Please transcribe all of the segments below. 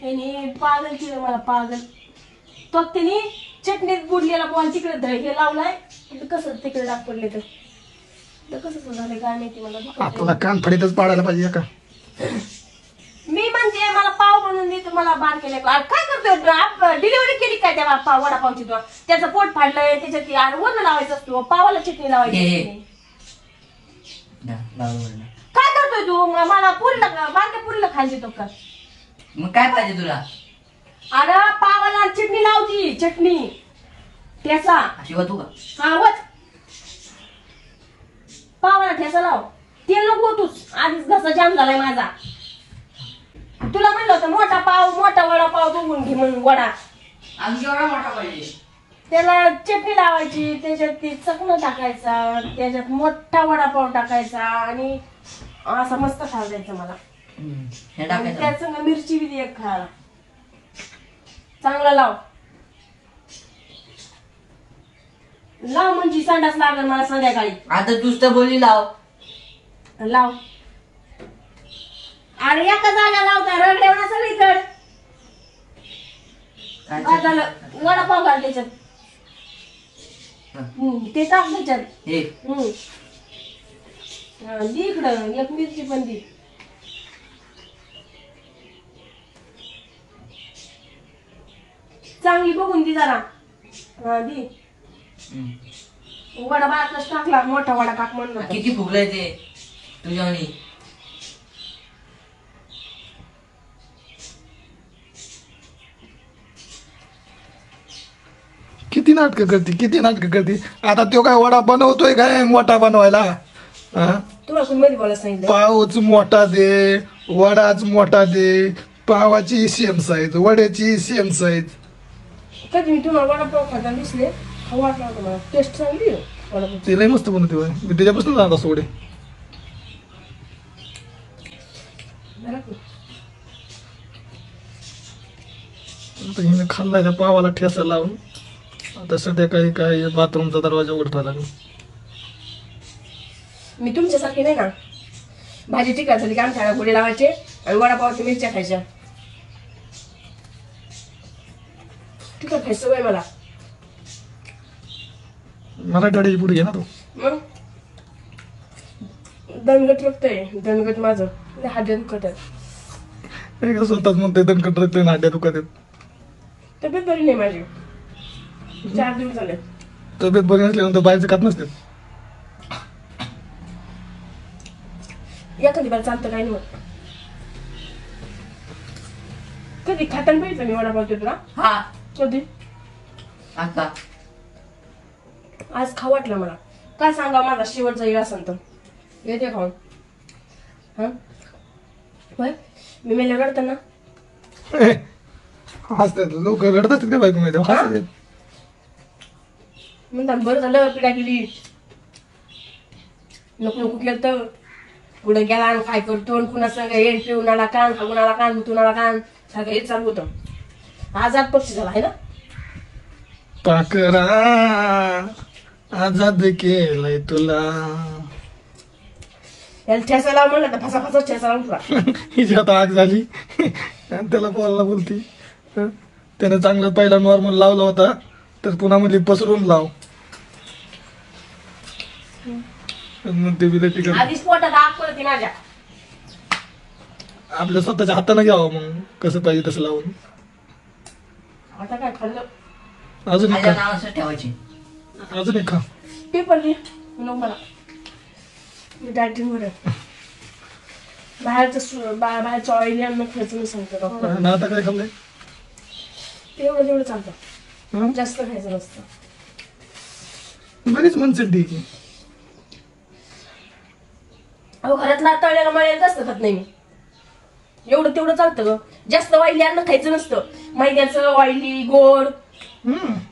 त्याने पागल केलं मला, पागल. तो त्याने चटणीत बुडलेला बॉल तिकडे हे लावलाय, कसं तिकडे डाग पडले तर कसं झालं काय माहिती मला. आपला कान फडीतच पाडायला पाहिजे का. मी म्हणते मला पाव बनवून दे, मला बार केले. काय करतोय, डिलिव्हरी केली काय त्या वडापावची? तू त्याचं पोट फाडलंय, त्याच्यात वरण लावायचं असतो, पावाला चटणी लावायची. काय करतोय तू? मला पुरीला बारक्या पुरीला खायची तो का? मग काय पाहिजे तुला? अरे पावाला चटणी लावती, चटणी ठेसा. शिवा तू का? हा वच पावाला ठेसा लाव. तेल नको तूच, आधीच घसा जाम झालाय माझा. तुला म्हणलं होतं मोठा पाव, मोठा वडापाव बघून घे म्हणून. वडा आमची एवढा मोठा पाहिजे. त्याला चटणी लावायची, त्याच्यात ती चकणं टाकायचा, त्याच्यात मोठा वडापाव टाकायचा आणि असा मस्त खायला द्यायचा मला. त्याच मिरची बी एक खायला. चांगला लाव, लाव म्हणजे संडास लागल मला संध्याकाळी. आता तूच तर बोलली लाव. लाव. अरे एका जागा लावता रगड्यावर सगळीकडे. काय झालं? वडापाव घाल त्याच्यात, ते टाक त्याच्यात. इकडं एक मिरची पण दे. चांगली बघून दे जरा. हा दे. वडा बारकच टाकला, मोठा वडा टाक म्हणून. किती फुगलंय ते तुझ्या. किती नाटकं करते, किती नाटकं करते. आता तो काय वडा बनवतोय काय मोठा बनवायला? तुला कोण मध्ये बोलायला सांगितलं? पावच मोठा दे, वडाच मोठा दे, पावाची सेम साईज, वड्याची सेम साईज. कधी मी तुम्हाला वडापाव खाताना दिसले, वाटला होता मला. टेस्ट चांगली आहे वडापाव. ते लय मस्त बनवते बाई. मी त्याच्यापासून जात असतो वडे. आता हिने खाल्लाय त्या पावाला ठेसा लावून. आता सध्या काही काय बाथरूमचा दरवाजा उघडता लागला. मी तुमच्यासारखे नाही ना. भाजी तिखट झाली की आमच्या गोळी लावायचे आणि वडापावच्या मिरच्या खायच्या. तिखट खायचं बाई मला. मराठी पुढे घे ना तू. मग दणगट रक्तय, दणगट माझं हाड्या दुखत आहे. स्वतःच म्हणते दणकट रक्त नाट्या दुखत आहेत. तब्येत बरी नाही माझी, 4 दिवस झाले. तब्येत बरी नसल्यानंतर बाहेरचं खात नसते. एखादी बार चालतं काय नाही. कधी खाताना पाहिजे मी वडापाव तुला? हा कधी? आता आज खाऊ वाटलं मला. काय सांगा, माझा शेवटचा येळ असेल तर येते खाऊन. हा होय, मी मेल्या रडताना हसतात लोक, रडतात का बायको माहिती हसतात. म्हणतात बरं झालं पिढा केली. नको नको केलं तर पुढे गेला आणि काय करतो, कुणा संग येण पिऊन आला कान, खाऊन आला कान, मुतून आला कान, सारखं हेच चालू होतं. आजाद पक्षी झाला आहे ना. पाकरा आजाद केलंय तुला. याला ठेसा लाव म्हणलं तर फसा फसा ठेसा लावून तुला. हिची आता आग झाली आणि त्याला बोलायला बोलती. त्याने चांगला पहिला नॉर्मल लावला होता तर पुन्हा म्हणजे पसरून लाव. आधीच पोटात आग पडते माझ्या. आपल्या स्वतःच्या हाताने घ्यावं मग कसं पाहिजे तसं लावून. आता काय खाल्लं? अजून एक खा, नाव ठेवायची. अजून एक खा. पेपर दे मला. मी डायटिंग वर आहे. बाहेरचं ऑइल अन्न खायचं मी सांगतो डॉक्टर. ना आता काय खाल्लंय? तेवढं तेवढं चालतं, जास्त खायचं नसतं. बरीच म्हणसेल ठीक आहे. अहो घरातला तळलेला मळलेलं जास्त खात नाही मी. एवढं तेवढं चालतं ग. जास्त ऑइली अन्न खायचं नसतं. मैद्याचं ऑइली गोड,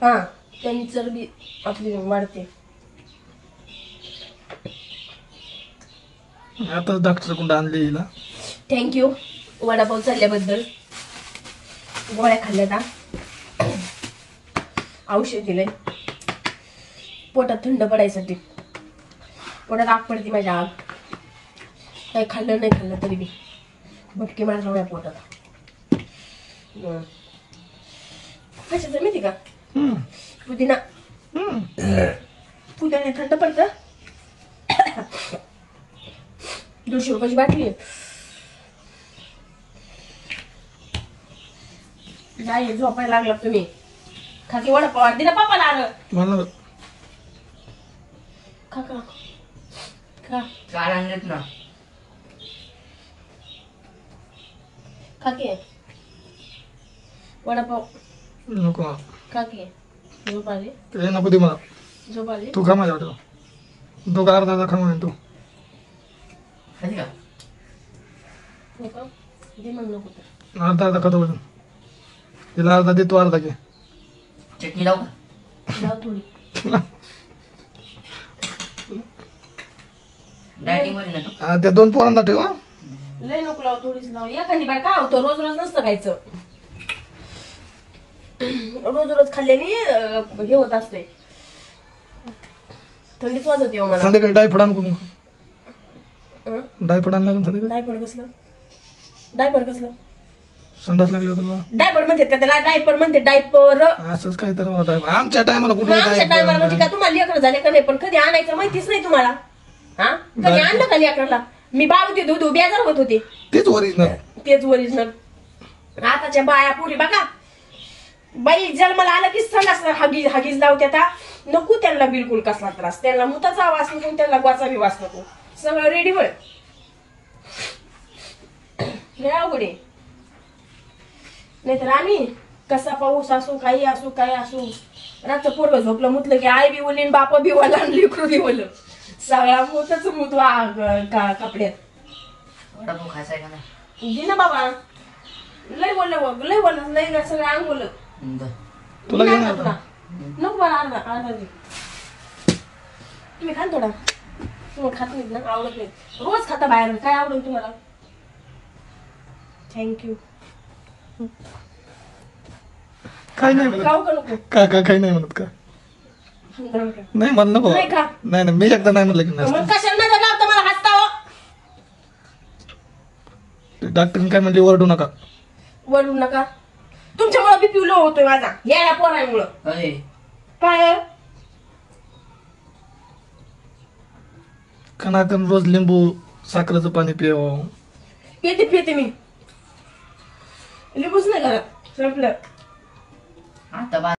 हा त्यांनी चरबी आपली वाढते. आता डॉक्टर कुठं आणले हिला. थँक्यू वडापाव चालल्याबद्दल. गोळ्या खाल्ल्या ना, औषध दिलंय पोटात थंड पडायसाठी. पोटात आग पडते माझ्या, आग. काही खाल्लं नाही खाल्लं तरी बी भटके मारल्या पोटात. कशाचं माहिती का हम्म. पुदिना हम्म. पुदिना थंड पडतं 200 रुपयाची बाटली आहे. नाही झोपायला लागला तुम्ही खाकी वडापाव दिला पापाला आलं मला खा खा खा काय आणलेत ना खाकी वडापाव नको मला. खाकी झोप आली ते नको दे मला. झोप आली तू खा माझ्या वाटलं तो का अर्धा खा म्हणून तू खाली का हो का दे मग नको तर अर्धा खातो म्हणून तिला अर्धा दे तू अर्धा घे. चटणी लावू का जाऊ थोडी डायटिंग मध्ये ना तू हा, त्या 2 पोरांना ठेव हा. लय नको लाव थोडीच लाव एखादी बार काय होतं रोज रोज नसतं खायचं रोज रोज खाल्ल्याने हे होत असते थंडीच वाजत येऊ मला संध्याकाळी डायफड आणू का? हं? डायफड आणला का संध्याकाळी? डायपर कसलं डायपर कसलं संडास लागली होती डायपर म्हणतात का त्याला डायपर म्हणते डायपर असंच काय तर होत आहे. आमच्या टायमाला कुठे आमच्या टायमाला म्हणजे का तुम्हाला लेकरं झाले का नाही पण कधी आणायचं माहितीच नाही तुम्हाला हा कधी आणलं का लेकराला मी बाळ होते दूध बेजार होत होते तेच ओरिजिनल. तेच ओरिजिनल आताच्या बाया पुरी बघा बाई जन्माला आलं की संडास हागीज लावते आता नको त्यांना बिलकुल कसला त्रास त्यांना मुताचा वास नको त्यांना ग्वाचा वास नको सगळं रेडीवर लय अवघड आहे नाहीतर आम्ही कसा पाऊस असो काही असो काय असो रातचं पोरग झोपलं मुतलं की आई बी बोलली बापा बी बोलला आणि लेकरू बी बोललं सगळ्या मुतच मुत कपड्यात वडापाव खायचा आहे का नाही दे ना बाबा लय बोललं लय सगळं अंग बोललं बरं. तुला नाही घेणार का तुला? नको बाळा अर्धा दे तुम्ही खा ना थोडा तुम्ही खात नाहीत ना आवडत नाही रोज खाता बाहेर काय आवडेल तुम्हाला थँक्यू काय नाही म्हणत खाऊ का नको का का काही नाही म्हणत का बरं का? नाही मला नको नाही का? नाही नाही मी एकदा नाही म्हणलं की मग नाही कशाला नजर लावता मला हसता हो? डॉक्टरने काय म्हणले ओरडू नका. वळू नका तुमच्यामुळे बीपी लो होतोय माझा या पोरांमुळं अरे काय कणाकण रोज लिंबू साखरेचं पाणी पिव पेते मी लिंबूच नाही घरात संपलं आता